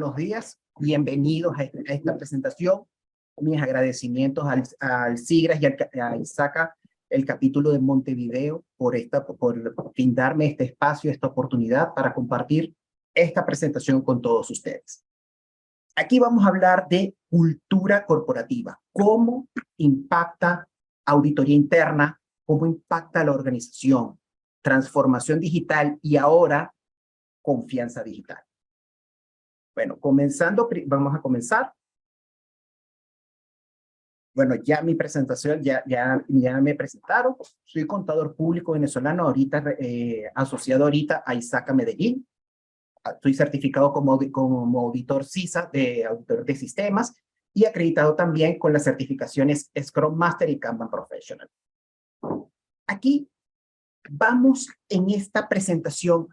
buenos días. Bienvenidos a esta presentación. Mis agradecimientos al SIGRAS y a ISACA, el capítulo de Montevideo, por brindarme este espacio, esta oportunidad para compartir esta presentación con todos ustedes. Aquí vamos a hablar de cultura corporativa, cómo impacta auditoría interna, cómo impacta la organización, transformación digital y ahora confianza digital. Bueno, vamos a comenzar. Bueno, ya mi presentación, ya me presentaron. Soy contador público venezolano, ahorita asociado ahorita a ISACA Medellín. Estoy certificado como auditor CISA, auditor de sistemas, y acreditado también con las certificaciones Scrum Master y Kanban Professional. Aquí vamos en esta presentación,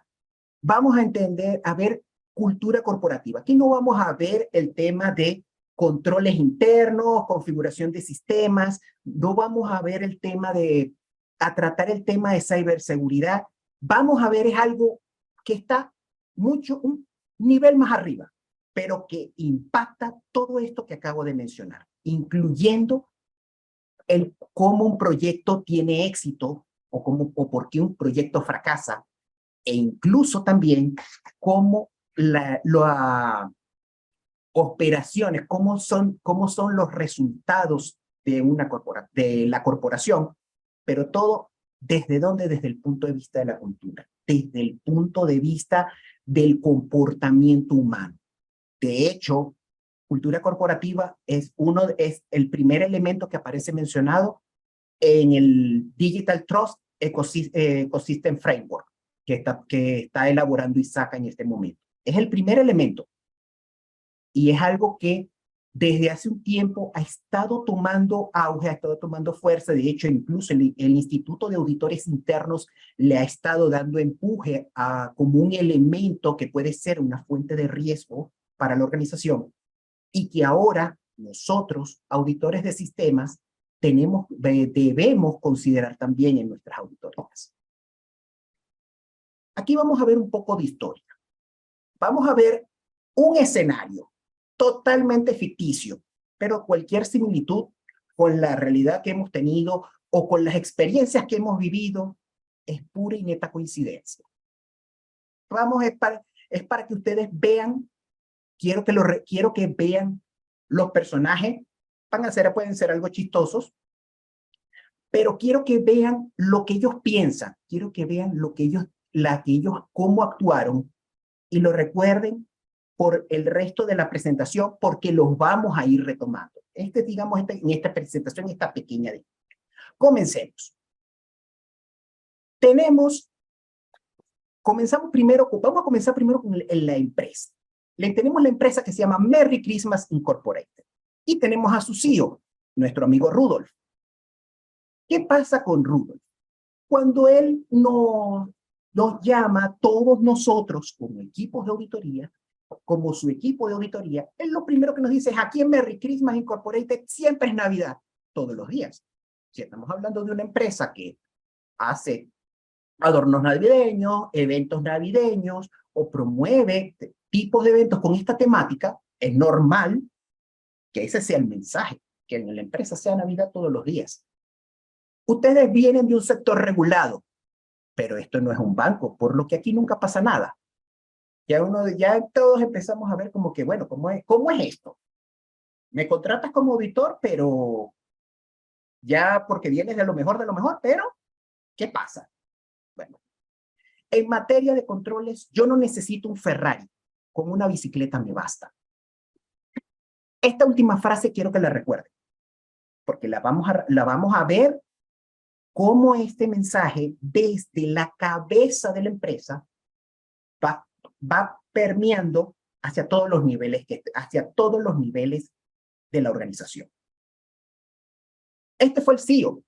vamos a entender, a ver, cultura corporativa. Aquí no vamos a ver el tema de controles internos, configuración de sistemas, no vamos a ver el tema tratar el tema de ciberseguridad. Vamos a ver es algo que está un nivel más arriba, pero que impacta todo esto que acabo de mencionar, incluyendo cómo un proyecto tiene éxito o por qué un proyecto fracasa, e incluso también cómo las operaciones, cómo son los resultados de la corporación, pero todo ¿desde dónde? Desde el punto de vista de la cultura, desde el punto de vista del comportamiento humano. De hecho, cultura corporativa es el primer elemento que aparece mencionado en el Digital Trust Ecosystem Framework que está elaborando ISACA en este momento. Es el primer elemento y es algo que desde hace un tiempo ha estado tomando auge, ha estado tomando fuerza. De hecho, incluso el Instituto de Auditores Internos le ha estado dando empuje como un elemento que puede ser una fuente de riesgo para la organización y que ahora nosotros, auditores de sistemas, debemos considerar también en nuestras auditorías. Aquí vamos a ver un poco de historia. Vamos a ver un escenario totalmente ficticio, pero cualquier similitud con la realidad que hemos tenido o con las experiencias que hemos vivido es pura y neta coincidencia. Es para que ustedes vean, quiero que vean los personajes, pueden ser algo chistosos, pero quiero que vean lo que ellos piensan, quiero que vean cómo actuaron y lo recuerden por el resto de la presentación porque los vamos a ir retomando. Digamos, en esta presentación, esta pequeña dinámica. Comencemos. Vamos a comenzar primero con la empresa. Tenemos la empresa que se llama Merry Christmas Incorporated y tenemos a su CEO, nuestro amigo Rudolf. ¿Qué pasa con Rudolf? Cuando él nos llama a todos nosotros como equipos de auditoría, como su equipo de auditoría, él lo primero que nos dice es: aquí en Merry Christmas Incorporated siempre es Navidad, todos los días. Si estamos hablando de una empresa que hace adornos navideños, eventos navideños, o promueve tipos de eventos con esta temática, es normal que ese sea el mensaje, que en la empresa sea Navidad todos los días. Ustedes vienen de un sector regulado, pero esto no es un banco, por lo que aquí nunca pasa nada. Ya todos empezamos a ver como que, bueno, ¿cómo es esto? Me contratas como auditor, pero ya porque vienes de lo mejor, pero ¿qué pasa? Bueno, en materia de controles, yo no necesito un Ferrari, con una bicicleta me basta. Esta última frase quiero que la recuerden, porque la vamos a ver cómo este mensaje desde la cabeza de la empresa va permeando hacia todos los niveles de la organización. Este fue el CEO,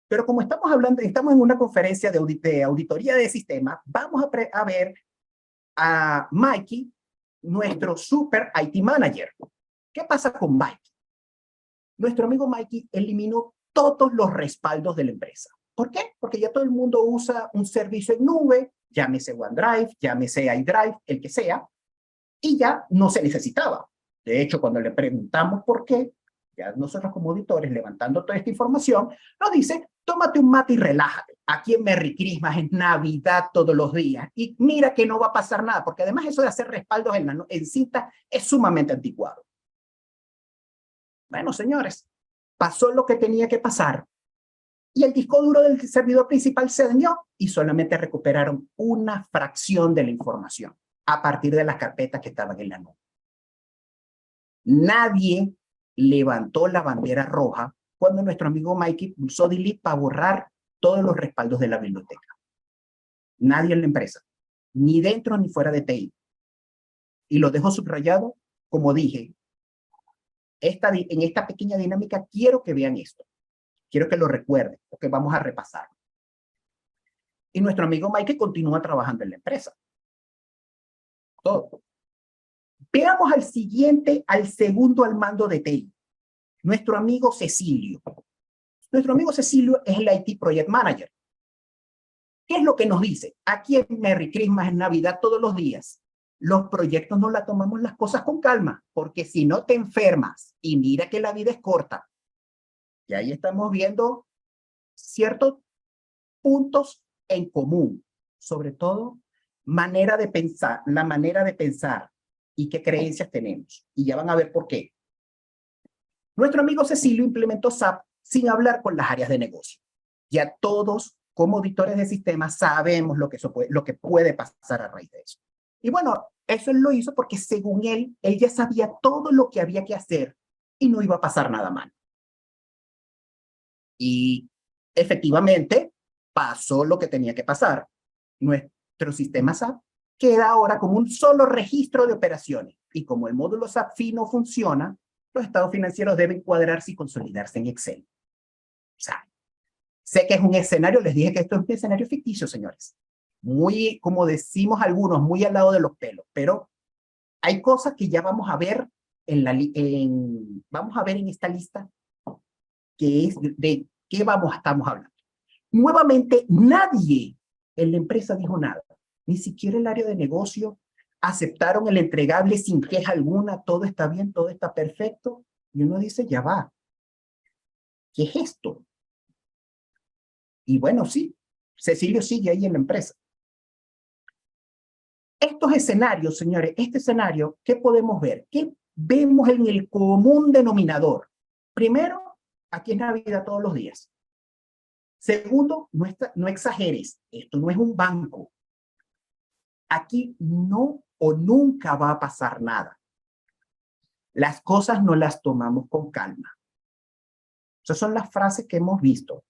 pero como estamos en una conferencia de auditoría de sistemas, vamos a ver a Mikey, nuestro super IT manager. ¿Qué pasa con Mikey? Nuestro amigo Mikey eliminó todos los respaldos de la empresa. ¿Por qué? Porque ya todo el mundo usa un servicio en nube, llámese OneDrive, llámese iDrive, el que sea, y ya no se necesitaba. De hecho, cuando le preguntamos por qué, ya nosotros como auditores, levantando toda esta información, nos dice, tómate un mate y relájate. Aquí en Merry Christmas es Navidad todos los días. Y mira que no va a pasar nada, porque además eso de hacer respaldos en cinta es sumamente anticuado. Bueno, señores, pasó lo que tenía que pasar y el disco duro del servidor principal se dañó y solamente recuperaron una fracción de la información a partir de las carpetas que estaban en la nube. Nadie levantó la bandera roja cuando nuestro amigo Mikey pulsó delete para borrar todos los respaldos de la biblioteca. Nadie en la empresa, ni dentro ni fuera de TI. Y lo dejo subrayado, como dije, en esta pequeña dinámica quiero que vean esto. Quiero que lo recuerden, porque vamos a repasar. Y nuestro amigo Mikey continúa trabajando en la empresa. Todo. Veamos al segundo al mando de TI. Nuestro amigo Cecilio. Nuestro amigo Cecilio es el IT Project Manager. ¿Qué es lo que nos dice? Aquí en Merry Christmas, en Navidad, todos los días, los proyectos no la tomamos las cosas con calma, porque si no te enfermas, y mira que la vida es corta, y ahí estamos viendo ciertos puntos en común, sobre todo manera de pensar, la manera de pensar y qué creencias tenemos. Y ya van a ver por qué. Nuestro amigo Cecilio implementó SAP sin hablar con las áreas de negocio. Ya todos, como auditores de sistemas, sabemos lo que puede pasar a raíz de eso. Y bueno, eso él lo hizo porque según él ya sabía todo lo que había que hacer y no iba a pasar nada mal. Y efectivamente pasó lo que tenía que pasar. Nuestro sistema SAP queda ahora como un solo registro de operaciones. Y como el módulo SAP FI no funciona, los estados financieros deben cuadrarse y consolidarse en Excel. O sea, sé que es un escenario, les dije que esto es un escenario ficticio, señores. Muy, como decimos algunos, muy al lado de los pelos, pero hay cosas que ya vamos a ver vamos a ver en esta lista que es de qué estamos hablando. Nuevamente, nadie en la empresa dijo nada, ni siquiera el área de negocio. Aceptaron el entregable sin queja alguna, todo está bien, todo está perfecto, y uno dice, ya va, ¿qué es esto? Y bueno, sí, Cecilio sigue ahí en la empresa. Estos escenarios, señores, este escenario, ¿qué podemos ver? ¿Qué vemos en el común denominador? Primero, aquí es Navidad todos los días. Segundo, no exageres, esto no es un banco. Aquí no o nunca va a pasar nada. Las cosas no las tomamos con calma. Esas son las frases que hemos visto.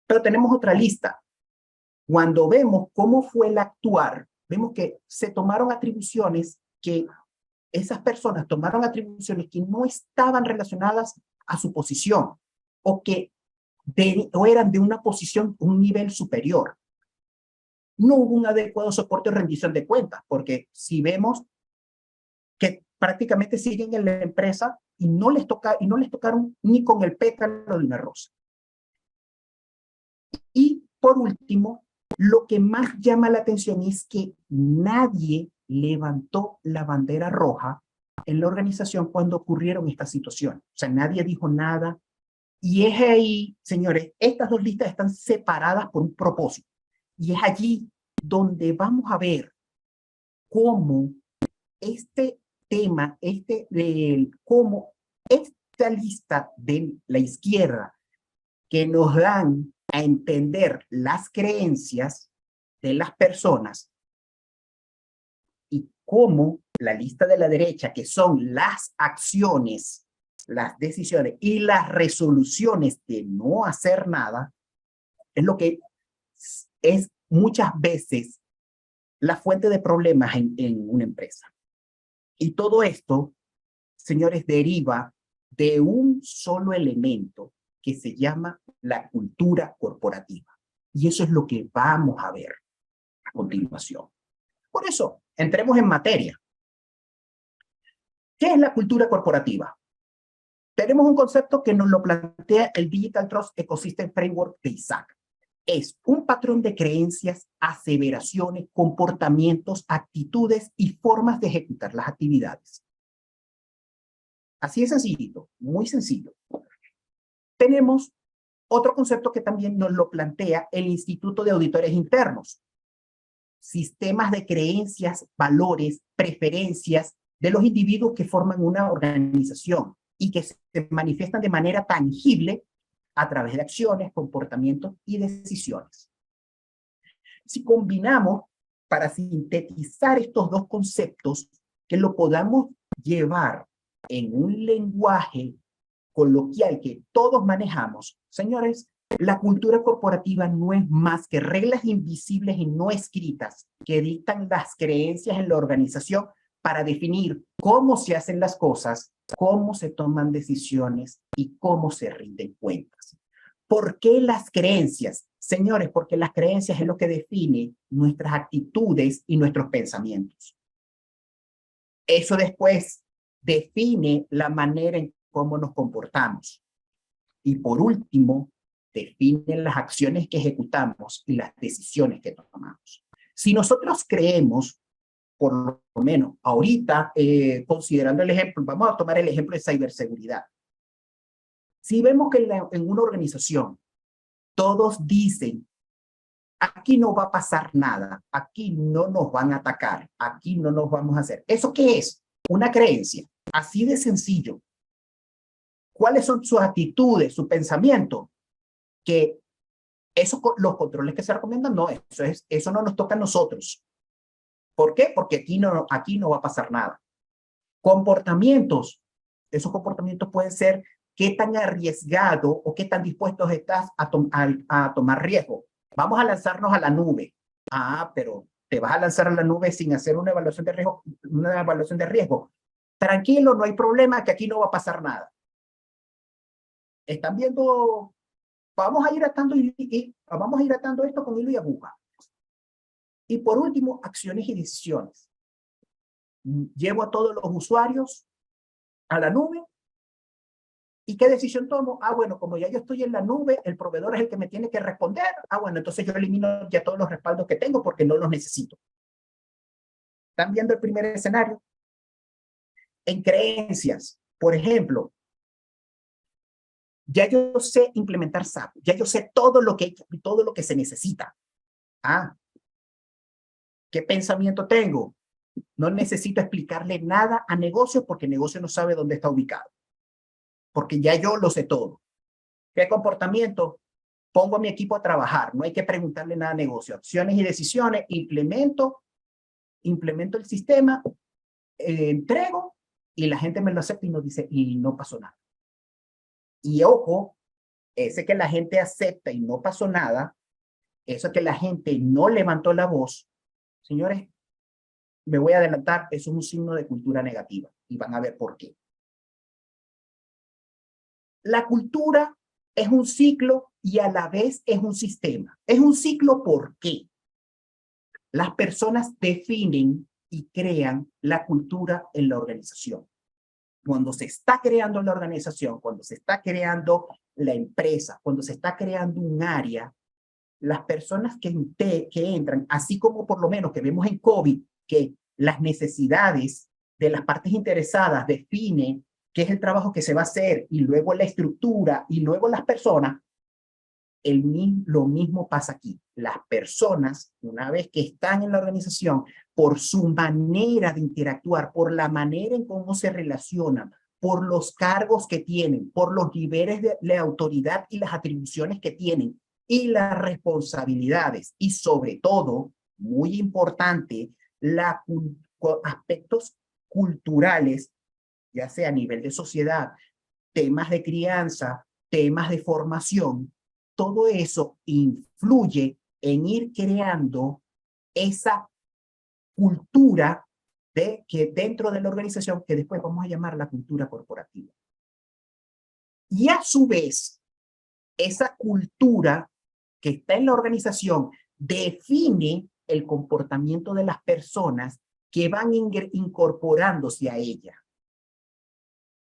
Pero tenemos otra lista. Cuando vemos cómo fue el actuar, vemos que se tomaron atribuciones que esas personas tomaron atribuciones que no estaban relacionadas a su posición o que o eran de una posición, un nivel superior. No hubo un adecuado soporte o rendición de cuentas, porque si vemos que prácticamente siguen en la empresa y no les tocaron ni con el pétalo de una rosa. Y por último, lo que más llama la atención es que nadie levantó la bandera roja en la organización cuando ocurrieron estas situaciones. O sea, nadie dijo nada. Y es ahí, señores, estas dos listas están separadas por un propósito. Y es allí donde vamos a ver cómo este tema, cómo esta lista de la izquierda que nos dan a entender las creencias de las personas y cómo la lista de la derecha, que son las acciones, las decisiones y las resoluciones de no hacer nada, es lo que es muchas veces la fuente de problemas en una empresa. Y todo esto, señores, deriva de un solo elemento que se llama la cultura corporativa. Y eso es lo que vamos a ver a continuación. Por eso, entremos en materia. ¿Qué es la cultura corporativa? Tenemos un concepto que nos lo plantea el Digital Trust Ecosystem Framework de ISAC. es un patrón de creencias, aseveraciones, comportamientos, actitudes y formas de ejecutar las actividades. Así de sencillito, muy sencillo. Tenemos otro concepto que también nos lo plantea el Instituto de Auditores Internos. Sistemas de creencias, valores, preferencias de los individuos que forman una organización y que se manifiestan de manera tangible a través de acciones, comportamientos y decisiones. Si combinamos para sintetizar estos dos conceptos, que lo podamos llevar en un lenguaje coloquial que todos manejamos, señores, la cultura corporativa no es más que reglas invisibles y no escritas que dictan las creencias en la organización para definir cómo se hacen las cosas, cómo se toman decisiones y cómo se rinden cuentas. ¿Por qué las creencias? Señores, porque las creencias es lo que define nuestras actitudes y nuestros pensamientos. Eso después define la manera en cómo nos comportamos. Y por último, define las acciones que ejecutamos y las decisiones que tomamos. Si nosotros creemos, por lo menos ahorita, considerando el ejemplo, vamos a tomar el ejemplo de ciberseguridad. Si vemos que en una organización todos dicen, aquí no va a pasar nada, aquí no nos van a atacar, aquí no nos vamos a hacer. ¿Eso qué es? Una creencia, así de sencillo. ¿Cuáles son sus actitudes, su pensamiento? Que los controles que se recomiendan, no, eso no nos toca a nosotros. ¿Por qué? Porque aquí no va a pasar nada. Comportamientos. Esos comportamientos pueden ser qué tan arriesgado o qué tan dispuestos estás a tomar riesgo. Vamos a lanzarnos a la nube. Ah, pero te vas a lanzar a la nube sin hacer una evaluación de riesgo. Tranquilo, no hay problema, que aquí no va a pasar nada. Están viendo, vamos a ir atando esto con hilo y aguja. Y por último, acciones y decisiones. Llevo a todos los usuarios a la nube. ¿Y qué decisión tomo? Ah, bueno, como ya yo estoy en la nube, el proveedor es el que me tiene que responder. Ah, bueno, entonces yo elimino ya todos los respaldos que tengo porque no los necesito. ¿Están viendo el primer escenario? En creencias, por ejemplo, ya yo sé implementar SAP, ya yo sé todo lo que se necesita. Ah, ¿qué pensamiento tengo? No necesito explicarle nada a negocio porque negocio no sabe dónde está ubicado. Porque ya yo lo sé todo. ¿Qué comportamiento? Pongo a mi equipo a trabajar. No hay que preguntarle nada a negocio. Acciones y decisiones. Implemento el sistema, entrego y la gente me lo acepta y no dice, y no pasó nada. Y ojo, ese que la gente acepta y no pasó nada, eso que la gente no levantó la voz, señores, me voy a adelantar, eso es un signo de cultura negativa y van a ver por qué. La cultura es un ciclo y a la vez es un sistema. Es un ciclo porque las personas definen y crean la cultura en la organización. Cuando se está creando la organización, cuando se está creando la empresa, cuando se está creando un área, las personas que entran, así como por lo menos que vemos en COVID, que las necesidades de las partes interesadas definen qué es el trabajo que se va a hacer y luego la estructura y luego las personas, lo mismo pasa aquí. Las personas, una vez que están en la organización, por su manera de interactuar, por la manera en cómo se relacionan, por los cargos que tienen, por los niveles de autoridad y las atribuciones que tienen, y las responsabilidades, y sobre todo, muy importante, aspectos culturales, ya sea a nivel de sociedad, temas de crianza, temas de formación, todo eso influye en ir creando esa cultura que dentro de la organización, que después vamos a llamar la cultura corporativa. Y a su vez, esa cultura que está en la organización define el comportamiento de las personas que van incorporándose a ella.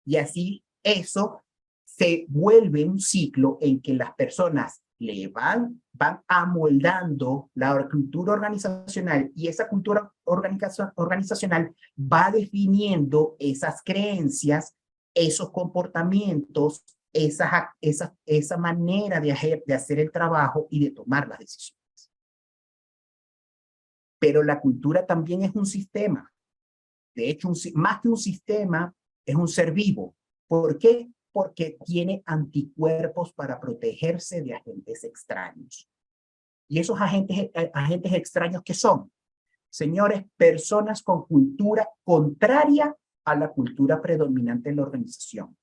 Y así eso se vuelve un ciclo en que las personas van amoldando la cultura organizacional y esa cultura organizacional va definiendo esas creencias, esos comportamientos, esa manera de hacer el trabajo y de tomar las decisiones. Pero la cultura también es un sistema. De hecho, más que un sistema, es un ser vivo. ¿Por qué? Porque tiene anticuerpos para protegerse de agentes extraños. ¿Y esos agentes extraños qué son? Señores, personas con cultura contraria a la cultura predominante en la organización.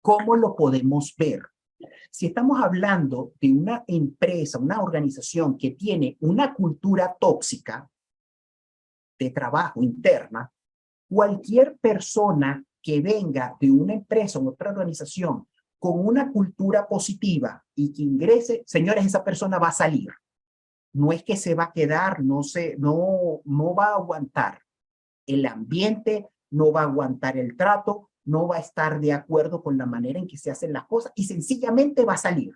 ¿Cómo lo podemos ver? Si estamos hablando de una empresa, una organización que tiene una cultura tóxica de trabajo interna, cualquier persona que venga de una empresa o otra organización con una cultura positiva y que ingrese, señores, esa persona va a salir. No es que se va a quedar, no va a aguantar el ambiente, no va a aguantar el trato, no va a estar de acuerdo con la manera en que se hacen las cosas y sencillamente va a salir.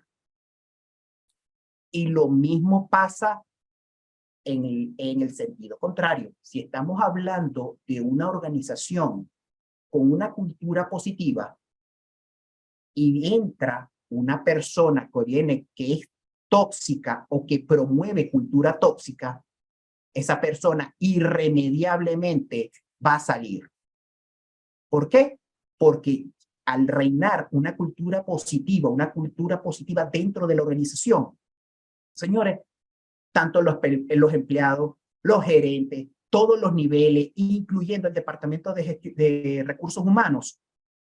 Y lo mismo pasa en el sentido contrario. Si estamos hablando de una organización con una cultura positiva y entra una persona que es tóxica o que promueve cultura tóxica, esa persona irremediablemente va a salir. ¿Por qué? Porque al reinar una cultura positiva dentro de la organización, señores, tanto los empleados, los gerentes, todos los niveles, incluyendo el Departamento de Recursos Humanos,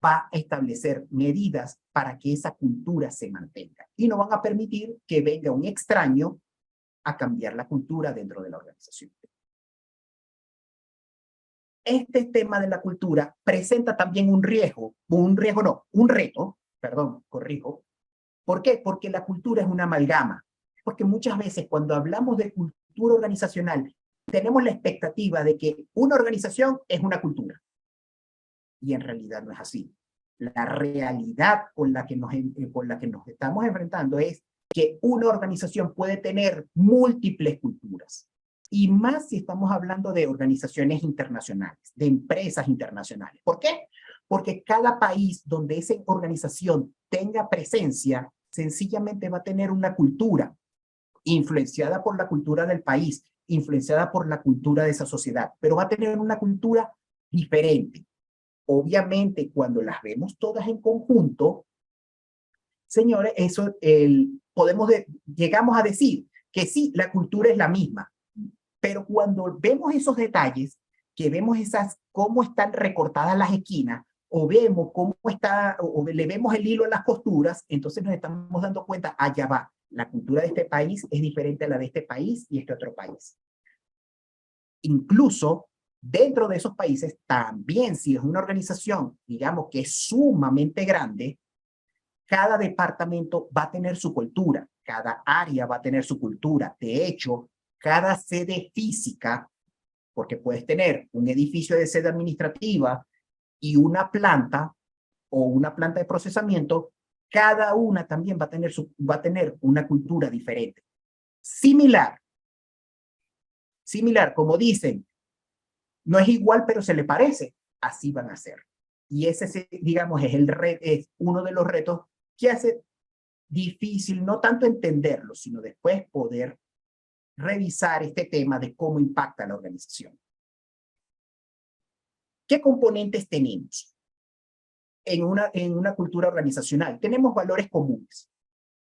va a establecer medidas para que esa cultura se mantenga. Y no van a permitir que venga un extraño a cambiar la cultura dentro de la organización. Este tema de la cultura presenta también un reto, perdón, corrijo. ¿Por qué? Porque la cultura es una amalgama. Porque muchas veces cuando hablamos de cultura organizacional, tenemos la expectativa de que una organización es una cultura. Y en realidad no es así. La realidad con la que nos estamos enfrentando es que una organización puede tener múltiples culturas. Y más si estamos hablando de organizaciones internacionales, de empresas internacionales. ¿Por qué? Porque cada país donde esa organización tenga presencia, sencillamente va a tener una cultura influenciada por la cultura del país, influenciada por la cultura de esa sociedad, pero va a tener una cultura diferente. Obviamente, cuando las vemos todas en conjunto, señores, llegamos a decir que sí, la cultura es la misma, pero cuando vemos esos detalles, que vemos cómo están recortadas las esquinas, o vemos o le vemos el hilo en las costuras, entonces nos estamos dando cuenta, allá va, la cultura de este país es diferente a la de este país y este otro país. Incluso, dentro de esos países, también si es una organización, digamos que es sumamente grande, cada departamento va a tener su cultura, cada área va a tener su cultura. De hecho, cada sede física, porque puedes tener un edificio de sede administrativa y una planta o una planta de procesamiento, cada una también va a tener una cultura diferente. Similar, como dicen, no es igual, pero se le parece, así van a ser. Y ese, digamos, es uno de los retos que hace difícil no tanto entenderlo, sino después poder revisar este tema de cómo impacta la organización. ¿Qué componentes tenemos en una cultura organizacional? Tenemos valores comunes.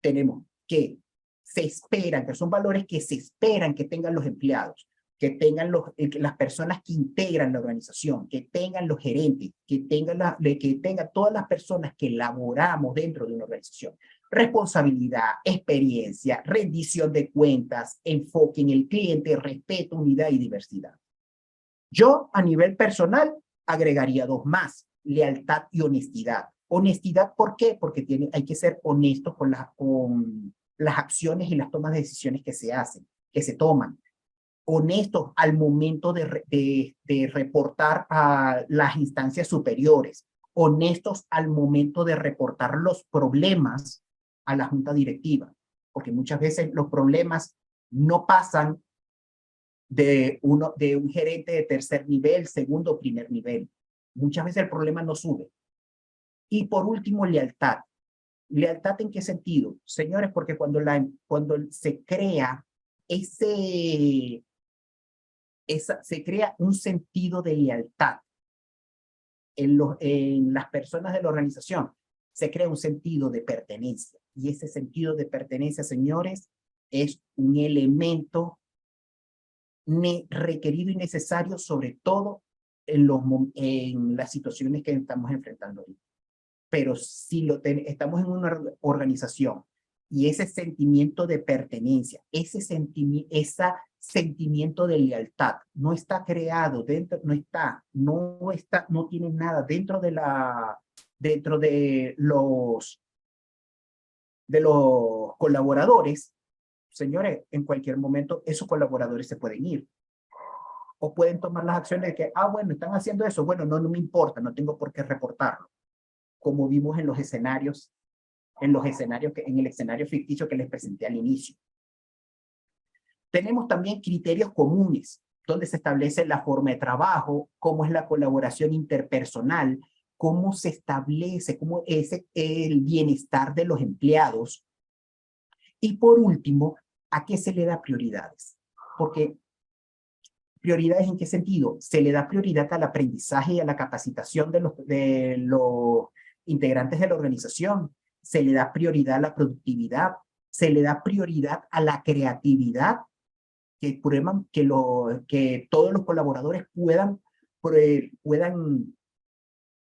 Tenemos que son valores que se esperan que tengan los empleados, que tengan las personas que integran la organización, que tengan los gerentes, que tengan todas las personas que laboramos dentro de una organización. Responsabilidad, experiencia, rendición de cuentas, enfoque en el cliente, respeto, unidad y diversidad. Yo, a nivel personal, agregaría 2 más, lealtad y honestidad. Honestidad, ¿por qué? Porque hay que ser honestos con las acciones y las tomas de decisiones que se toman. Honestos al momento de reportar a las instancias superiores. Honestos al momento de reportar los problemas a la junta directiva, porque muchas veces los problemas no pasan de un gerente de tercer nivel, segundo o primer nivel. Muchas veces el problema no sube. Y por último, lealtad. ¿Lealtad en qué sentido? Señores, porque cuando se crea se crea un sentido de lealtad en las personas de la organización, se crea un sentido de pertenencia. Y ese sentido de pertenencia, señores, es un elemento requerido y necesario, sobre todo en las situaciones que estamos enfrentando ahorita. Pero si estamos en una organización y ese sentimiento de pertenencia, ese sentimiento de lealtad no está creado dentro, no tiene nada dentro de los colaboradores, señores, en cualquier momento esos colaboradores se pueden ir. O pueden tomar las acciones de que, bueno, están haciendo eso, bueno, no me importa, no tengo por qué reportarlo. Como vimos en el escenario ficticio que les presenté al inicio. Tenemos también criterios comunes, donde se establece la forma de trabajo, cómo es la colaboración interpersonal, cómo se establece, cómo es el bienestar de los empleados. Y por último, ¿a qué se le da prioridades? Porque ¿prioridades en qué sentido? Se le da prioridad al aprendizaje y a la capacitación de los integrantes de la organización. Se le da prioridad a la productividad. Se le da prioridad a la creatividad, que todos los colaboradores puedan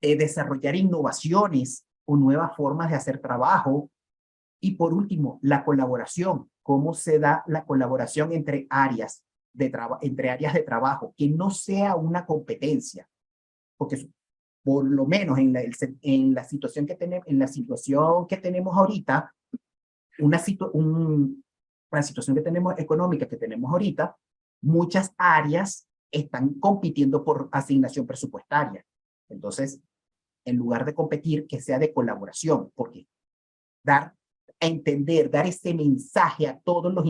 desarrollar innovaciones o nuevas formas de hacer trabajo. Y por último, la colaboración. ¿Cómo se da la colaboración entre áreas de trabajo? Que no sea una competencia. Porque por lo menos en la situación que tenemos ahorita, una situación que tenemos económica que tenemos ahorita, muchas áreas están compitiendo por asignación presupuestaria. Entonces, en lugar de competir, que sea de colaboración, porque dar ese mensaje a todos los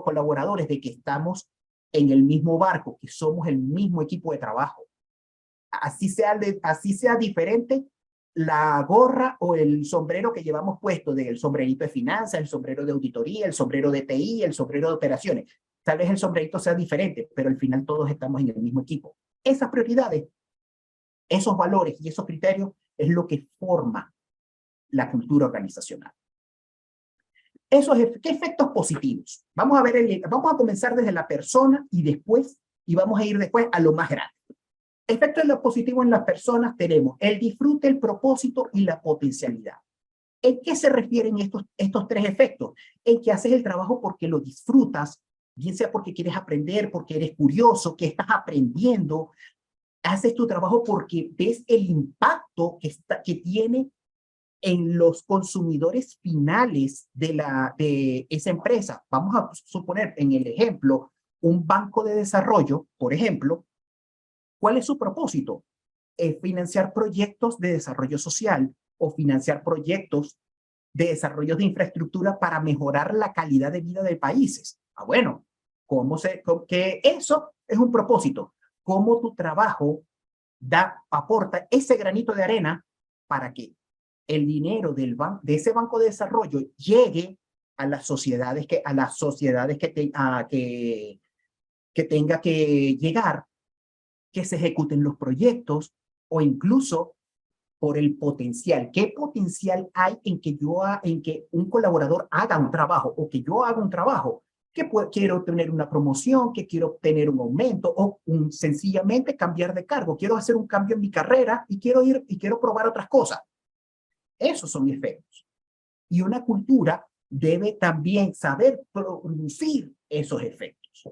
colaboradores de que estamos en el mismo barco, que somos el mismo equipo de trabajo. Así sea diferente la gorra o el sombrero que llevamos puesto, del sombrerito de finanzas, el sombrero de auditoría, el sombrero de TI, el sombrero de operaciones. Tal vez el sombrerito sea diferente, pero al final todos estamos en el mismo equipo. Esas prioridades, esos valores y esos criterios es lo que forma la cultura organizacional. ¿Qué efectos positivos? Vamos a comenzar desde la persona y vamos a ir después a lo más grande. Efectos positivos en las personas tenemos el disfrute, el propósito y la potencialidad. ¿En qué se refieren estos tres efectos? En que haces el trabajo porque lo disfrutas, bien sea porque quieres aprender, porque eres curioso, que estás aprendiendo. Haces tu trabajo porque ves el impacto que tiene en los consumidores finales de esa empresa. Vamos a suponer en el ejemplo, un banco de desarrollo, por ejemplo. ¿Cuál es su propósito? Financiar proyectos de desarrollo social o financiar proyectos de desarrollo de infraestructura para mejorar la calidad de vida de países. Bueno, que eso es un propósito. ¿Cómo tu trabajo aporta ese granito de arena para que el dinero de ese banco de desarrollo llegue a las sociedades que tenga que llegar, que se ejecuten los proyectos, o incluso por el potencial? ¿Qué potencial hay en que un colaborador haga un trabajo o que yo haga un trabajo? Que quiero tener una promoción, que quiero obtener un aumento o sencillamente cambiar de cargo. Quiero hacer un cambio en mi carrera y quiero probar otras cosas. Esos son efectos. Y una cultura debe también saber producir esos efectos.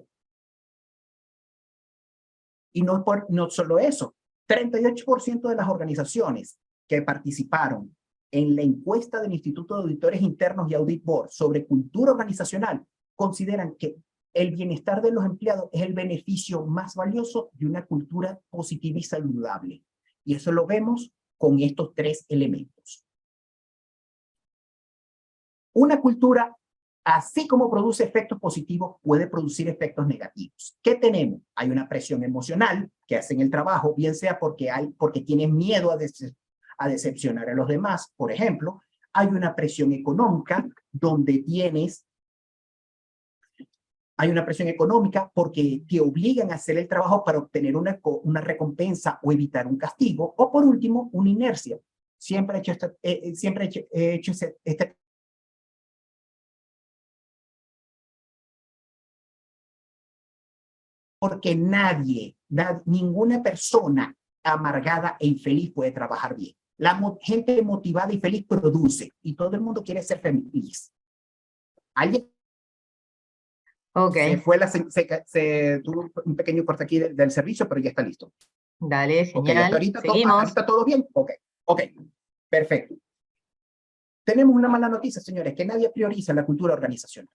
Y no solo eso, 38% de las organizaciones que participaron en la encuesta del Instituto de Auditores Internos y Audit Board sobre cultura organizacional consideran que el bienestar de los empleados es el beneficio más valioso de una cultura positiva y saludable. Y eso lo vemos con estos tres elementos. Una cultura, así como produce efectos positivos, puede producir efectos negativos. ¿Qué tenemos? Hay una presión emocional que hacen el trabajo, bien sea porque tienes miedo a decepcionar a los demás. Por ejemplo, hay una presión económica donde hay una presión económica porque te obligan a hacer el trabajo para obtener una recompensa o evitar un castigo. O por último, una inercia. Siempre he hecho este porque ninguna persona amargada e infeliz puede trabajar bien. Gente motivada y feliz produce y todo el mundo quiere ser feliz. Alguien Ok, se tuvo un pequeño corte aquí del servicio, pero ya está listo. dale, Ok, hasta genial. ahorita, Seguimos. todo bien. Ok, perfecto. Tenemos una mala noticia, señores, que nadie prioriza la cultura organizacional.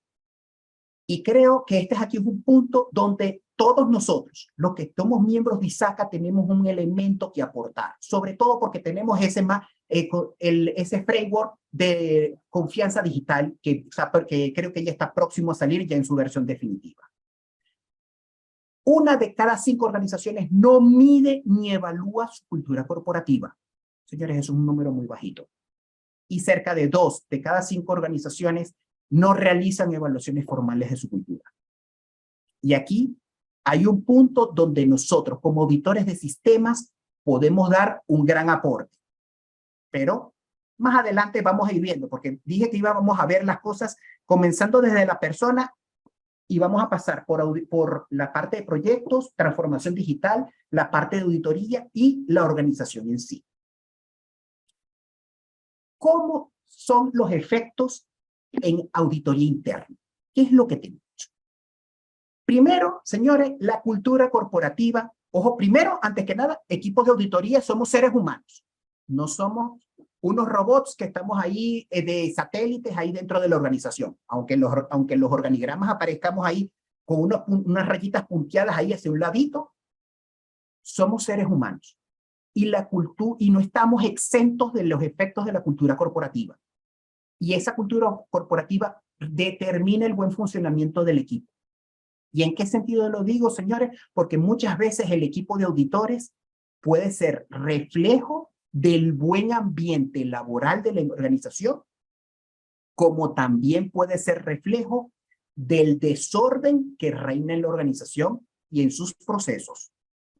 Y creo que este es aquí un punto donde todos nosotros, los que somos miembros de ISACA, tenemos un elemento que aportar, sobre todo porque tenemos ese framework de confianza digital que creo que ya está próximo a salir ya en su versión definitiva. 1 de cada 5 organizaciones no mide ni evalúa su cultura corporativa. Señores, es un número muy bajito. Y cerca de 2 de cada 5 organizaciones no realizan evaluaciones formales de su cultura. Y aquí hay un punto donde nosotros, como auditores de sistemas, podemos dar un gran aporte. Pero más adelante vamos a ir viendo, porque dije que íbamos a ver las cosas comenzando desde la persona y vamos a pasar por la parte de proyectos, transformación digital, la parte de auditoría y la organización en sí. ¿Cómo son los efectos en auditoría interna? ¿Qué es lo que tenemos? Primero, señores, la cultura corporativa. Ojo, primero, antes que nada, equipos de auditoría somos seres humanos. No somos unos robots que estamos ahí de satélites ahí dentro de la organización. Aunque los organigramas aparezcamos ahí con unas rayitas punteadas ahí hacia un ladito, somos seres humanos. Y no estamos exentos de los efectos de la cultura corporativa. Y esa cultura corporativa determina el buen funcionamiento del equipo. ¿Y en qué sentido lo digo, señores? Porque muchas veces el equipo de auditores puede ser reflejo del buen ambiente laboral de la organización, como también puede ser reflejo del desorden que reina en la organización y en sus procesos.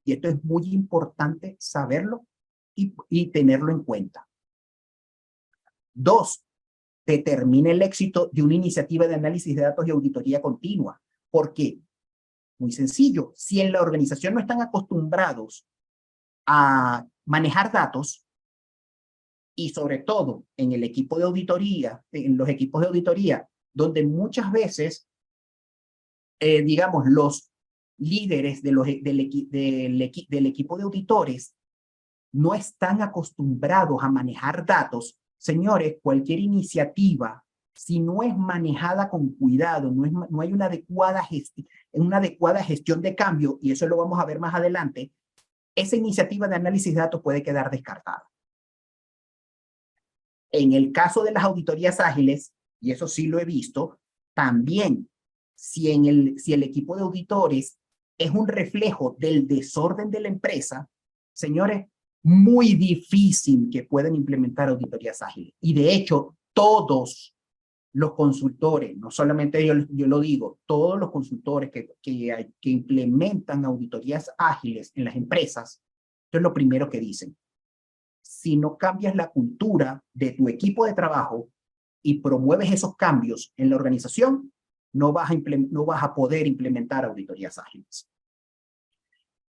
Y esto es muy importante saberlo y tenerlo en cuenta. 2, determina el éxito de una iniciativa de análisis de datos y auditoría continua. ¿Por qué? Muy sencillo. Si en la organización no están acostumbrados a manejar datos, y sobre todo en el equipo de auditoría, en los equipos de auditoría, donde muchas veces, digamos, los líderes del equipo de auditores no están acostumbrados a manejar datos, señores, cualquier iniciativa, si no es manejada con cuidado, no hay una adecuada gestión de cambio, y eso lo vamos a ver más adelante, esa iniciativa de análisis de datos puede quedar descartada. En el caso de las auditorías ágiles, y eso sí lo he visto, también si el equipo de auditores es un reflejo del desorden de la empresa, señores, muy difícil que puedan implementar auditorías ágiles. Y de hecho, todos los consultores, no solamente yo lo digo, todos los consultores que implementan auditorías ágiles en las empresas, esto es lo primero que dicen. Si no cambias la cultura de tu equipo de trabajo y promueves esos cambios en la organización, no vas a poder implementar auditorías ágiles.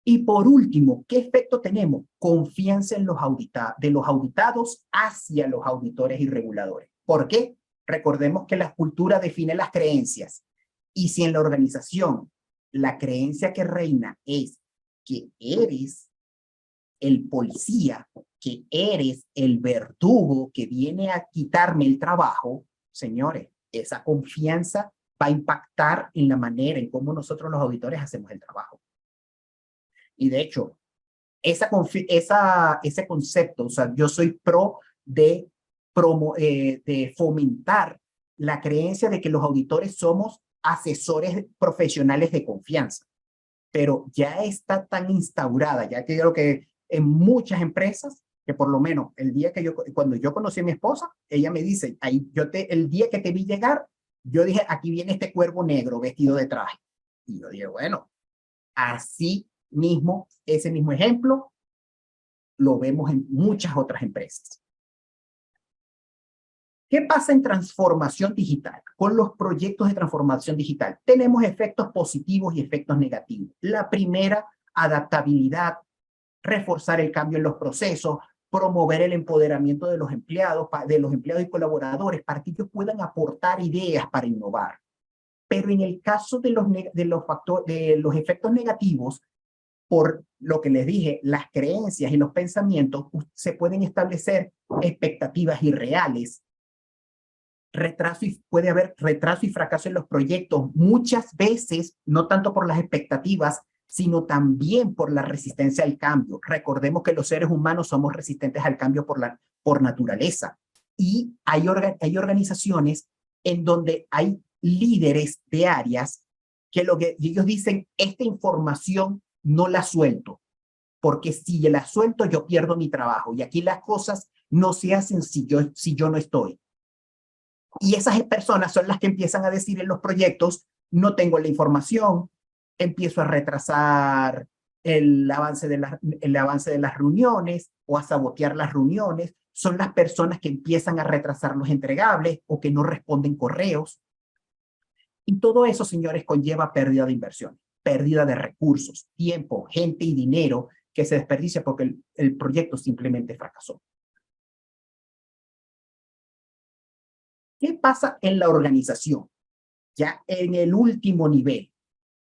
Y por último, ¿qué efecto tenemos? Confianza en de los auditados hacia los auditores y reguladores. ¿Por qué? Recordemos que la cultura define las creencias. Y si en la organización la creencia que reina es que eres el policía, que eres el verdugo que viene a quitarme el trabajo, señores, esa confianza va a impactar en la manera en cómo nosotros los auditores hacemos el trabajo. Y de hecho, ese concepto, o sea, yo soy pro de fomentar la creencia de que los auditores somos asesores profesionales de confianza, pero ya está tan instaurada, ya que yo creo que en muchas empresas, que por lo menos el día que cuando yo conocí a mi esposa, ella me dice, ahí el día que te vi llegar, yo dije, aquí viene este cuervo negro vestido de traje. Y yo dije, bueno, así mismo, ese mismo ejemplo, lo vemos en muchas otras empresas. ¿Qué pasa en transformación digital? Con los proyectos de transformación digital tenemos efectos positivos y efectos negativos. La primera, adaptabilidad, reforzar el cambio en los procesos, promover el empoderamiento de los empleados y colaboradores para que ellos puedan aportar ideas para innovar. Pero en el caso de los efectos negativos, por lo que les dije, las creencias y los pensamientos, se pueden establecer expectativas irreales. Puede haber retraso y fracaso en los proyectos, muchas veces, no tanto por las expectativas, sino también por la resistencia al cambio. Recordemos que los seres humanos somos resistentes al cambio por naturaleza. Y hay organizaciones en donde hay líderes de áreas que ellos dicen, esta información no la suelto, porque si la suelto yo pierdo mi trabajo. Y aquí las cosas no se hacen si yo no estoy. Y esas personas son las que empiezan a decir en los proyectos, no tengo la información, empiezo a retrasar el avance de las reuniones o a sabotear las reuniones. Son las personas que empiezan a retrasar los entregables o que no responden correos. Y todo eso, señores, conlleva pérdida de inversión, pérdida de recursos, tiempo, gente y dinero que se desperdicia porque el proyecto simplemente fracasó. ¿Qué pasa en la organización? Ya en el último nivel,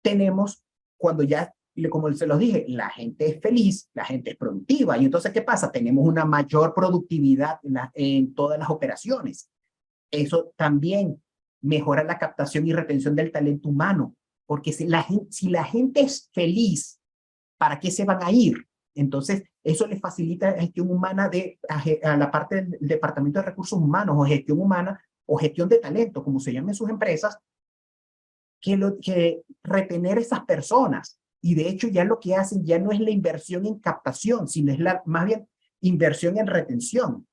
tenemos cuando ya, como se los dije, la gente es feliz, la gente es productiva. Y entonces, ¿qué pasa? Tenemos una mayor productividad en todas las operaciones. Eso también mejora la captación y retención del talento humano. Porque si la gente es feliz, ¿para qué se van a ir? Entonces, eso le facilita la gestión humana a la parte del Departamento de Recursos Humanos o gestión humana o gestión de talento, como se llama en sus empresas, que retener esas personas. Y de hecho ya lo que hacen ya no es la inversión en captación, sino es más bien inversión en retención,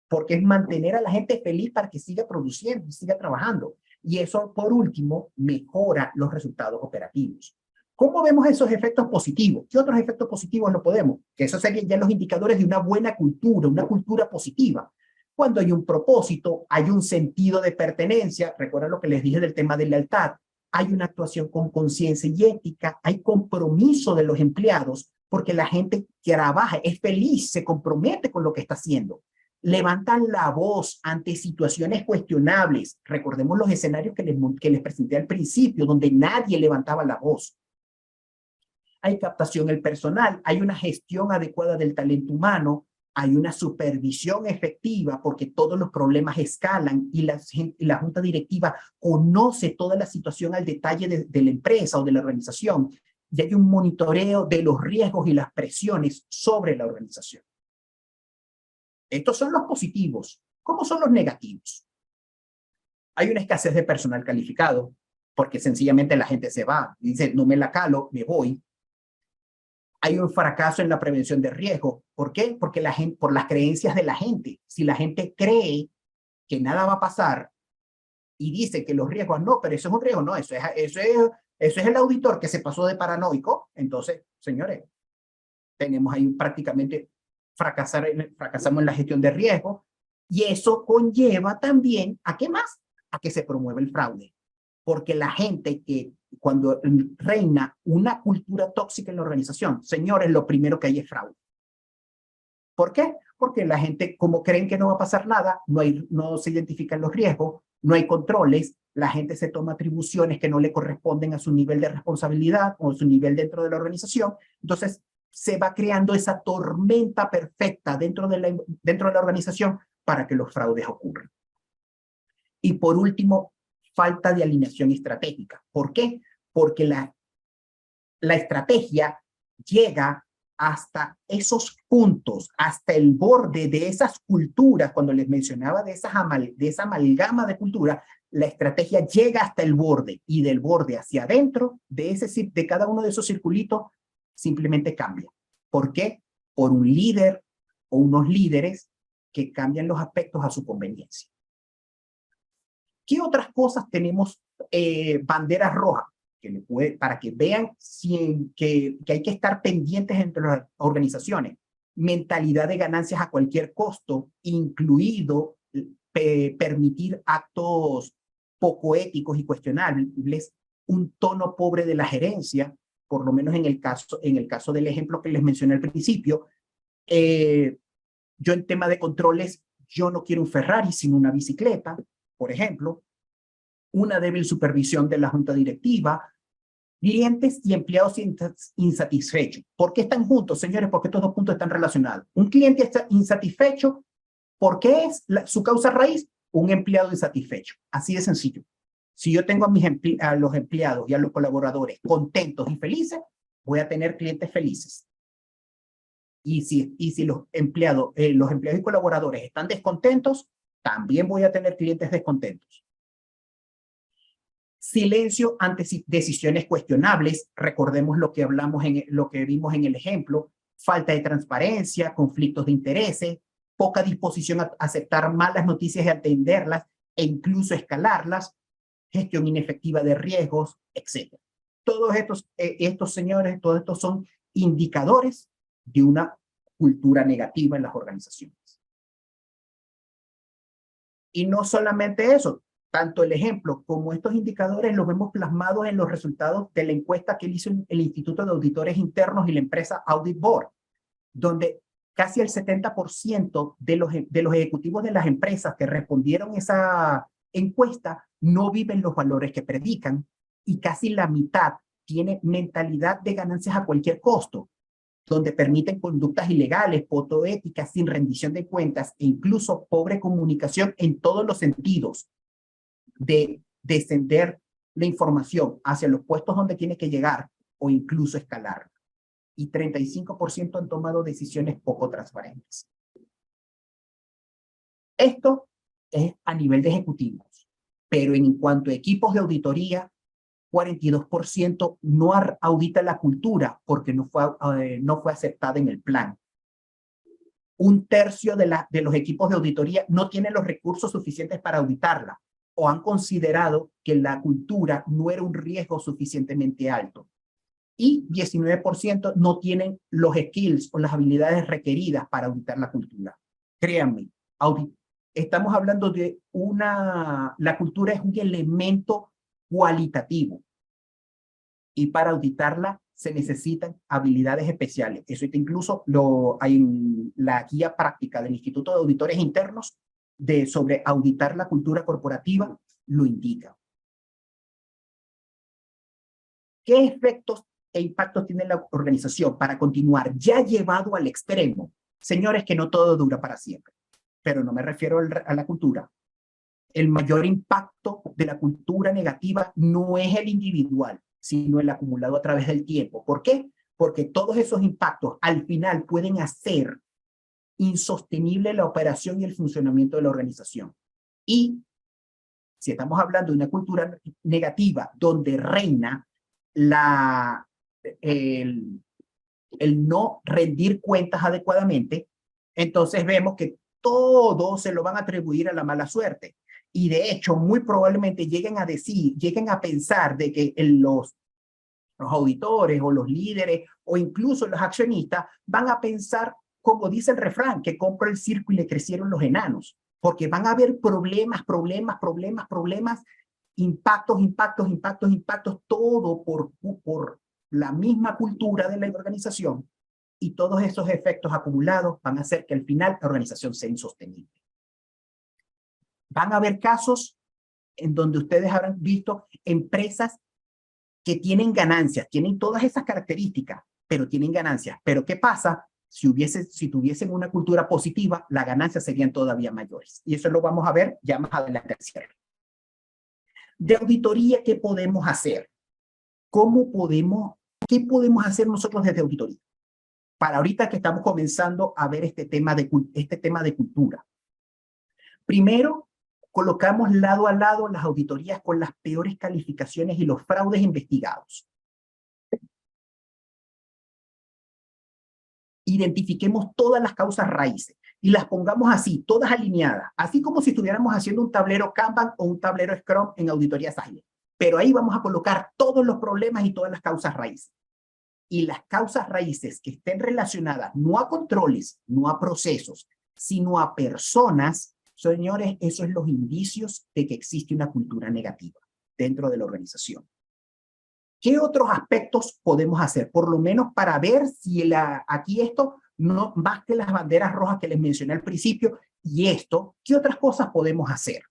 porque es mantener a la gente feliz para que siga produciendo y siga trabajando. Y eso, por último, mejora los resultados operativos. ¿Cómo vemos esos efectos positivos? ¿Qué otros efectos positivos no podemos? Que esos serían ya los indicadores de una buena cultura, una cultura positiva. Cuando hay un propósito, hay un sentido de pertenencia, recuerda lo que les dije del tema de lealtad, hay una actuación con conciencia y ética, hay compromiso de los empleados, porque la gente que trabaja es feliz, se compromete con lo que está haciendo. Levantan la voz ante situaciones cuestionables. Recordemos los escenarios que les presenté al principio, donde nadie levantaba la voz. Hay captación del personal, hay una gestión adecuada del talento humano, hay una supervisión efectiva porque todos los problemas escalan y la junta directiva conoce toda la situación al detalle de la empresa o de la organización y hay un monitoreo de los riesgos y las presiones sobre la organización. Estos son los positivos. ¿Cómo son los negativos? Hay una escasez de personal calificado porque sencillamente la gente se va y dice, no me la calo, me voy. Hay un fracaso en la prevención de riesgo. ¿Por qué? Porque por las creencias de la gente. Si la gente cree que nada va a pasar y dice que los riesgos no, pero eso es un riesgo, no, eso es el auditor que se pasó de paranoico. Entonces, señores, tenemos ahí prácticamente fracasamos en la gestión de riesgo y eso conlleva también ¿a qué más? A que se promueva el fraude. Porque la gente que cuando reina una cultura tóxica en la organización, señores, lo primero que hay es fraude. ¿Por qué? Porque la gente, como creen que no va a pasar nada, no se identifican los riesgos, no hay controles, la gente se toma atribuciones que no le corresponden a su nivel de responsabilidad o a su nivel dentro de la organización. Entonces, se va creando esa tormenta perfecta dentro de la organización para que los fraudes ocurran. Y por último, falta de alineación estratégica. ¿Por qué? Porque la estrategia llega hasta esos puntos, hasta el borde de esas culturas, cuando les mencionaba de esa amalgama de cultura, la estrategia llega hasta el borde y del borde hacia adentro de cada uno de esos circulitos simplemente cambia. ¿Por qué? Por un líder o unos líderes que cambian los aspectos a su conveniencia. ¿Qué otras cosas tenemos banderas rojas? Para que vean que hay que estar pendientes entre las organizaciones. Mentalidad de ganancias a cualquier costo, incluido permitir actos poco éticos y cuestionables, un tono pobre de la gerencia, por lo menos en el caso del ejemplo que les mencioné al principio. Yo en tema de controles, yo no quiero un Ferrari, sino una bicicleta, por ejemplo. Una débil supervisión de la junta directiva, clientes y empleados insatisfechos. ¿Por qué están juntos, señores? Porque estos dos puntos están relacionados. Un cliente está insatisfecho, ¿por qué es su causa raíz? Un empleado insatisfecho. Así de sencillo. Si yo tengo a los empleados y a los colaboradores contentos y felices, voy a tener clientes felices. Y si los empleados y colaboradores están descontentos, también voy a tener clientes descontentos. Silencio ante decisiones cuestionables. Recordemos lo que lo que vimos en el ejemplo. Falta de transparencia, conflictos de intereses, poca disposición a aceptar malas noticias y atenderlas e incluso escalarlas, gestión inefectiva de riesgos, etc. Todos estos señores, todos estos son indicadores de una cultura negativa en las organizaciones. Y no solamente eso, tanto el ejemplo como estos indicadores los vemos plasmados en los resultados de la encuesta que hizo el Instituto de Auditores Internos y la empresa Audit Board, donde casi el 70% de los ejecutivos de las empresas que respondieron esa encuesta no viven los valores que predican y casi la mitad tiene mentalidad de ganancias a cualquier costo, donde permiten conductas ilegales, fotoéticas, sin rendición de cuentas e incluso pobre comunicación en todos los sentidos, de descender la información hacia los puestos donde tiene que llegar o incluso escalar. Y 35% han tomado decisiones poco transparentes. Esto es a nivel de ejecutivos, pero en cuanto a equipos de auditoría, 42% no audita la cultura porque no fue aceptada en el plan. Un tercio de los equipos de auditoría no tienen los recursos suficientes para auditarla o han considerado que la cultura no era un riesgo suficientemente alto. Y 19% no tienen los skills o las habilidades requeridas para auditar la cultura. Créanme, estamos hablando de la cultura es un elemento cualitativo y para auditarla se necesitan habilidades especiales. Eso incluso hay en la guía práctica del Instituto de Auditores Internos sobre auditar la cultura corporativa, lo indica. ¿Qué efectos e impactos tiene la organización para continuar ya llevado al extremo? Señores, que no todo dura para siempre, pero no me refiero a la cultura. El mayor impacto de la cultura negativa no es el individual, sino el acumulado a través del tiempo. ¿Por qué? Porque todos esos impactos al final pueden hacer insostenible la operación y el funcionamiento de la organización. Y si estamos hablando de una cultura negativa donde reina el no rendir cuentas adecuadamente, entonces vemos que todo se lo van a atribuir a la mala suerte. Y de hecho, muy probablemente lleguen a pensar de que los auditores o los líderes o incluso los accionistas van a pensar, como dice el refrán, que compró el circo y le crecieron los enanos, porque van a haber problemas, impactos, todo por la misma cultura de la organización, y todos esos efectos acumulados van a hacer que al final la organización sea insostenible. Van a haber casos en donde ustedes habrán visto empresas que tienen ganancias, tienen todas esas características, pero tienen ganancias. Pero ¿qué pasa? Si tuviesen una cultura positiva, las ganancias serían todavía mayores. Y eso lo vamos a ver ya más adelante. De auditoría, ¿qué podemos hacer? ¿Qué podemos hacer nosotros desde auditoría? para ahorita que estamos comenzando a ver este tema de cultura. Primero, colocamos lado a lado las auditorías con las peores calificaciones y los fraudes investigados. Identifiquemos todas las causas raíces y las pongamos así, todas alineadas, así como si estuviéramos haciendo un tablero Kanban o un tablero Scrum en auditorías ágiles. Pero ahí vamos a colocar todos los problemas y todas las causas raíces. Y las causas raíces que estén relacionadas no a controles, no a procesos, sino a personas, señores, esos son los indicios de que existe una cultura negativa dentro de la organización. ¿Qué otros aspectos podemos hacer? Por lo menos para ver si aquí esto, no más que las banderas rojas que les mencioné al principio, y esto, ¿qué otras cosas podemos hacer?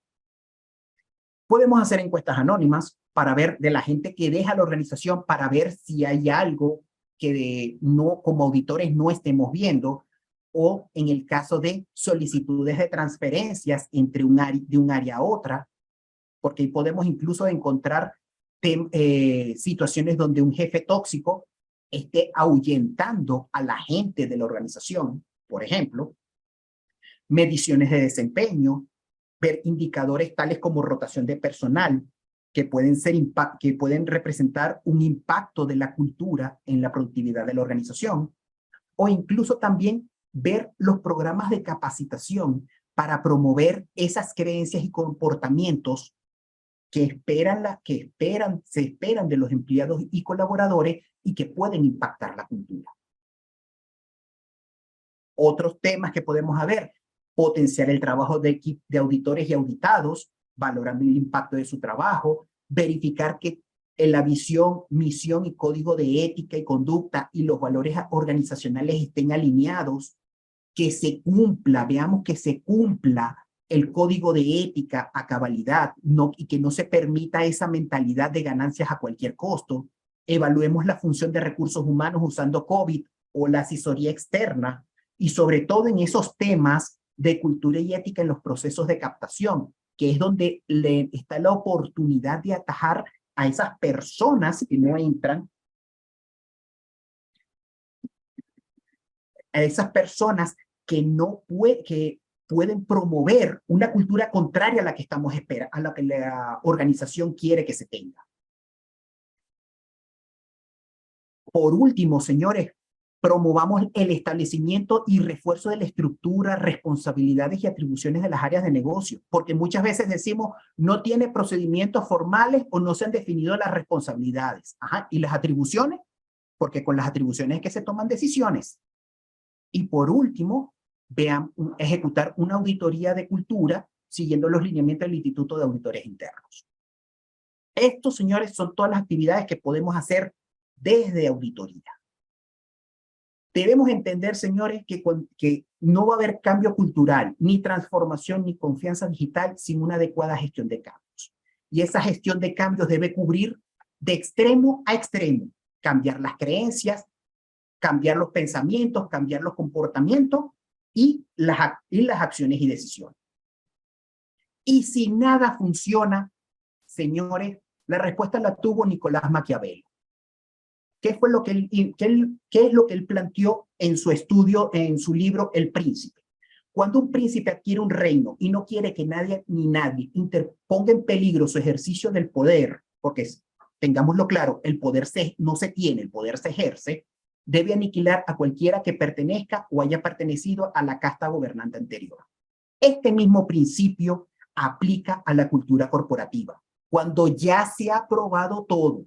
Podemos hacer encuestas anónimas para ver de la gente que deja la organización, para ver si hay algo que no, como auditores no estemos viendo, o en el caso de solicitudes de transferencias entre de un área a otra, porque ahí podemos incluso encontrar situaciones donde un jefe tóxico esté ahuyentando a la gente de la organización, por ejemplo, mediciones de desempeño, ver indicadores tales como rotación de personal, que pueden representar un impacto de la cultura en la productividad de la organización, o incluso también ver los programas de capacitación para promover esas creencias y comportamientos que se esperan de los empleados y colaboradores y que pueden impactar la cultura. Otros temas que podemos ver: potenciar el trabajo de auditores y auditados, valorando el impacto de su trabajo, verificar que en la visión, misión y código de ética y conducta y los valores organizacionales estén alineados, que se cumpla, veamos que se cumpla el código de ética a cabalidad, y que no se permita esa mentalidad de ganancias a cualquier costo. Evaluemos la función de recursos humanos usando COVID o la asesoría externa, y sobre todo en esos temas de cultura y ética en los procesos de captación, que es donde está la oportunidad de atajar a esas personas que no entran, a esas personas que pueden promover una cultura contraria a la que estamos esperando, a la que la organización quiere que se tenga. Por último, señores, promovamos el establecimiento y refuerzo de la estructura, responsabilidades y atribuciones de las áreas de negocio, porque muchas veces decimos no tiene procedimientos formales o no se han definido las responsabilidades. Ajá, y las atribuciones, porque con las atribuciones es que se toman decisiones. Y por último, ejecutar una auditoría de cultura siguiendo los lineamientos del Instituto de Auditores Internos. Estos, señores, son todas las actividades que podemos hacer desde auditoría. Debemos entender, señores, que no va a haber cambio cultural, ni transformación, ni confianza digital sin una adecuada gestión de cambios. Y esa gestión de cambios debe cubrir de extremo a extremo, cambiar las creencias, cambiar los pensamientos, cambiar los comportamientos y las acciones y decisiones. Y si nada funciona, señores, la respuesta la tuvo Nicolás Maquiavelo. ¿Qué es lo que él planteó en su estudio, en su libro El Príncipe? Cuando un príncipe adquiere un reino y no quiere que nadie interponga en peligro su ejercicio del poder, porque tengámoslo claro, el poder no se tiene, el poder se ejerce, debe aniquilar a cualquiera que pertenezca o haya pertenecido a la casta gobernante anterior. Este mismo principio aplica a la cultura corporativa. Cuando ya se ha probado todo,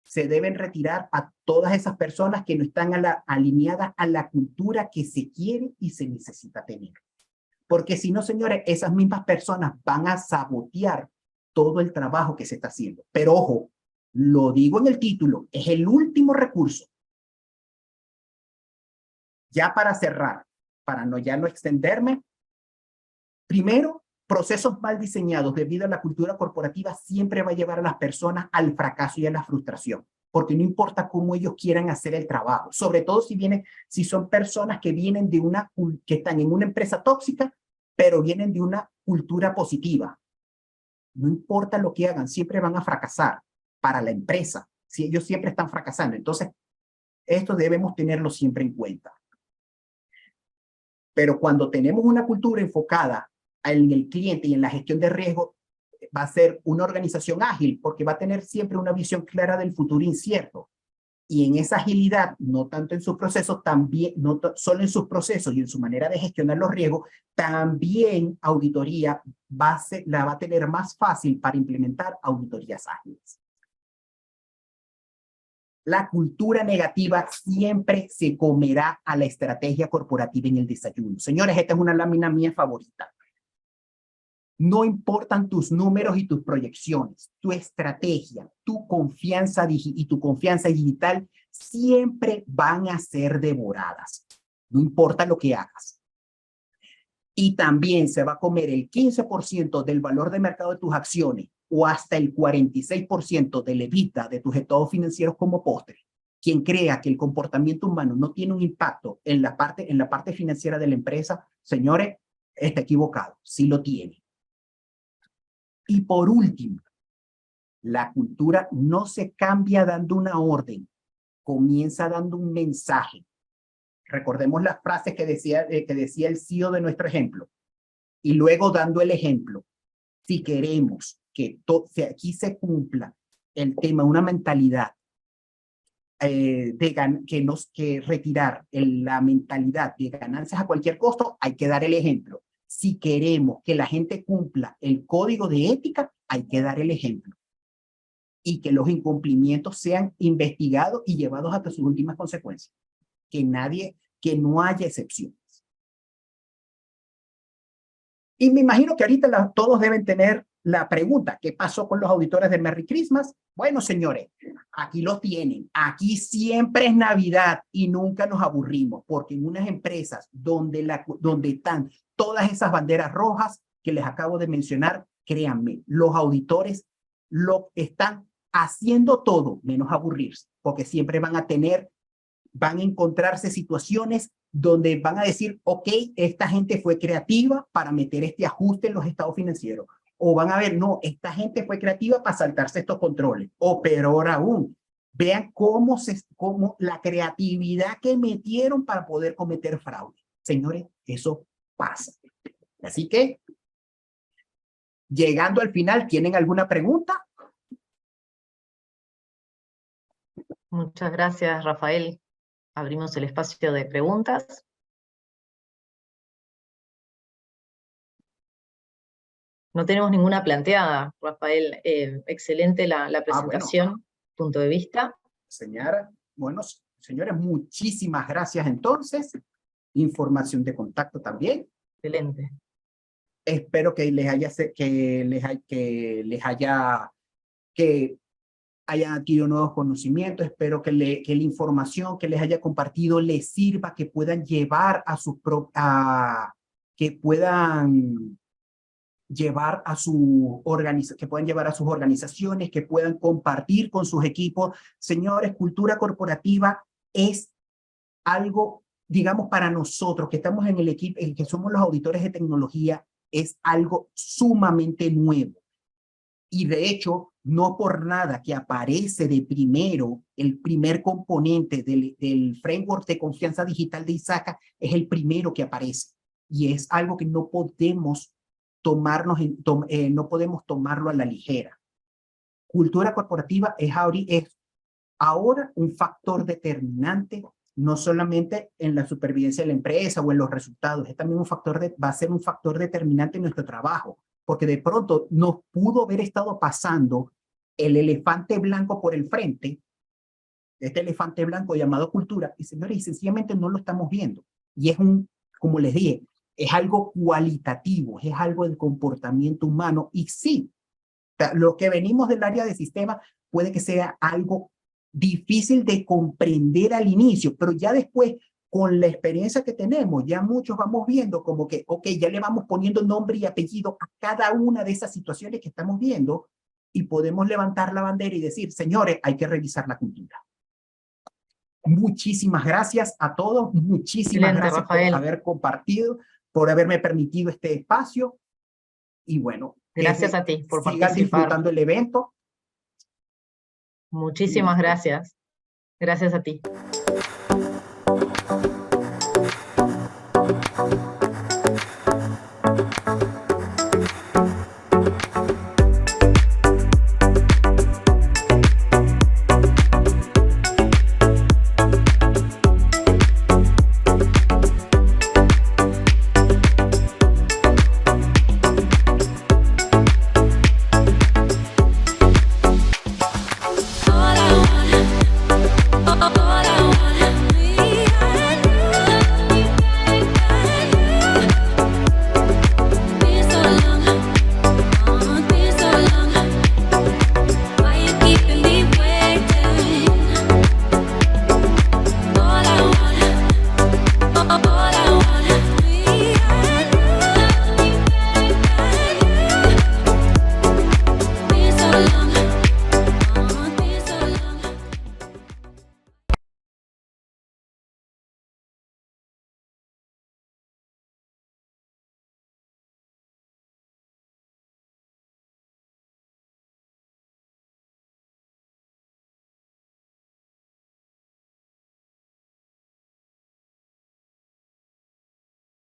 se deben retirar a todas esas personas que no están alineadas a la cultura que se quiere y se necesita tener. Porque si no, señores, esas mismas personas van a sabotear todo el trabajo que se está haciendo. Pero ojo, lo digo en el título, es el último recurso. Ya para cerrar, para ya no extenderme, primero, procesos mal diseñados debido a la cultura corporativa siempre va a llevar a las personas al fracaso y a la frustración, porque no importa cómo ellos quieran hacer el trabajo, sobre todo si son personas que vienen que están en una empresa tóxica, pero vienen de una cultura positiva. No importa lo que hagan, siempre van a fracasar para la empresa, si ellos siempre están fracasando. Entonces, Esto debemos tenerlo siempre en cuenta. Pero cuando tenemos una cultura enfocada en el cliente y en la gestión de riesgo, va a ser una organización ágil porque va a tener siempre una visión clara del futuro incierto. Y en esa agilidad, no tanto en sus procesos, también, no solo en sus procesos y en su manera de gestionar los riesgos, también auditoría la va a tener más fácil para implementar auditorías ágiles. La cultura negativa siempre se comerá a la estrategia corporativa en el desayuno. Señores, esta es una lámina mía favorita. No importan tus números y tus proyecciones, tu estrategia, tu confianza y tu confianza digital siempre van a ser devoradas. No importa lo que hagas. Y también se va a comer el 15% del valor de mercado de tus acciones o hasta el 46% del EBITDA de tus estados financieros como postre. Quien crea que el comportamiento humano no tiene un impacto en la parte financiera de la empresa, señores, está equivocado. Sí lo tiene. Y por último, la cultura no se cambia dando una orden, comienza dando un mensaje. Recordemos las frases que decía el CEO de nuestro ejemplo. Y luego dando el ejemplo. Si queremos que aquí se cumpla el tema, una mentalidad que retirar la mentalidad de ganancias a cualquier costo, hay que dar el ejemplo. Si queremos que la gente cumpla el código de ética, hay que dar el ejemplo. Y que los incumplimientos sean investigados y llevados hasta sus últimas consecuencias. Que no haya excepciones. Y me imagino que ahorita todos deben tener la pregunta, ¿qué pasó con los auditores de Merry Christmas? Bueno, señores, aquí los tienen. Aquí siempre es Navidad y nunca nos aburrimos, porque en unas empresas donde están todas esas banderas rojas que les acabo de mencionar, créanme, los auditores lo están haciendo todo menos aburrirse, porque siempre van a encontrarse situaciones donde van a decir, ok, esta gente fue creativa para meter este ajuste en los estados financieros. O van a ver, no, esta gente fue creativa para saltarse estos controles. O peor aún, vean cómo la creatividad que metieron para poder cometer fraude. Señores, eso pasa. Así que, llegando al final, ¿tienen alguna pregunta? Muchas gracias, Rafael. Abrimos el espacio de preguntas. No tenemos ninguna planteada, Rafael. Excelente la presentación, Bueno. Punto de vista. Bueno, señores, muchísimas gracias entonces. Información de contacto también. Excelente. Espero que hayan adquirido nuevos conocimientos. Espero que la información que les haya compartido les sirva, que puedan llevar a sus organizaciones, que puedan compartir con sus equipos. Señores, cultura corporativa es algo, digamos, para nosotros que estamos en el equipo, que somos los auditores de tecnología, es algo sumamente nuevo. Y de hecho, no por nada que aparece de primero, el primer componente del framework de confianza digital de ISACA es el primero que aparece. Y es algo que no podemos tomarlo a la ligera. Cultura corporativa es ahora un factor determinante, no solamente en la supervivencia de la empresa o en los resultados, es también va a ser un factor determinante en nuestro trabajo, porque de pronto nos pudo haber estado pasando el elefante blanco por el frente, este elefante blanco llamado cultura, y señores, y sencillamente no lo estamos viendo. Y es como les dije, es algo cualitativo, es algo del comportamiento humano, y sí, lo que venimos del área de sistemas puede que sea algo difícil de comprender al inicio, pero ya después, con la experiencia que tenemos, ya muchos vamos viendo como que, ok, ya le vamos poniendo nombre y apellido a cada una de esas situaciones que estamos viendo y podemos levantar la bandera y decir, señores, hay que revisar la cultura. Muchísimas gracias a todos, muchísimas Excelente, gracias Rafael, por haber compartido, por haberme permitido este espacio y bueno, gracias a ti por sigan participar. disfrutando el evento. Muchísimas gracias. Gracias a ti.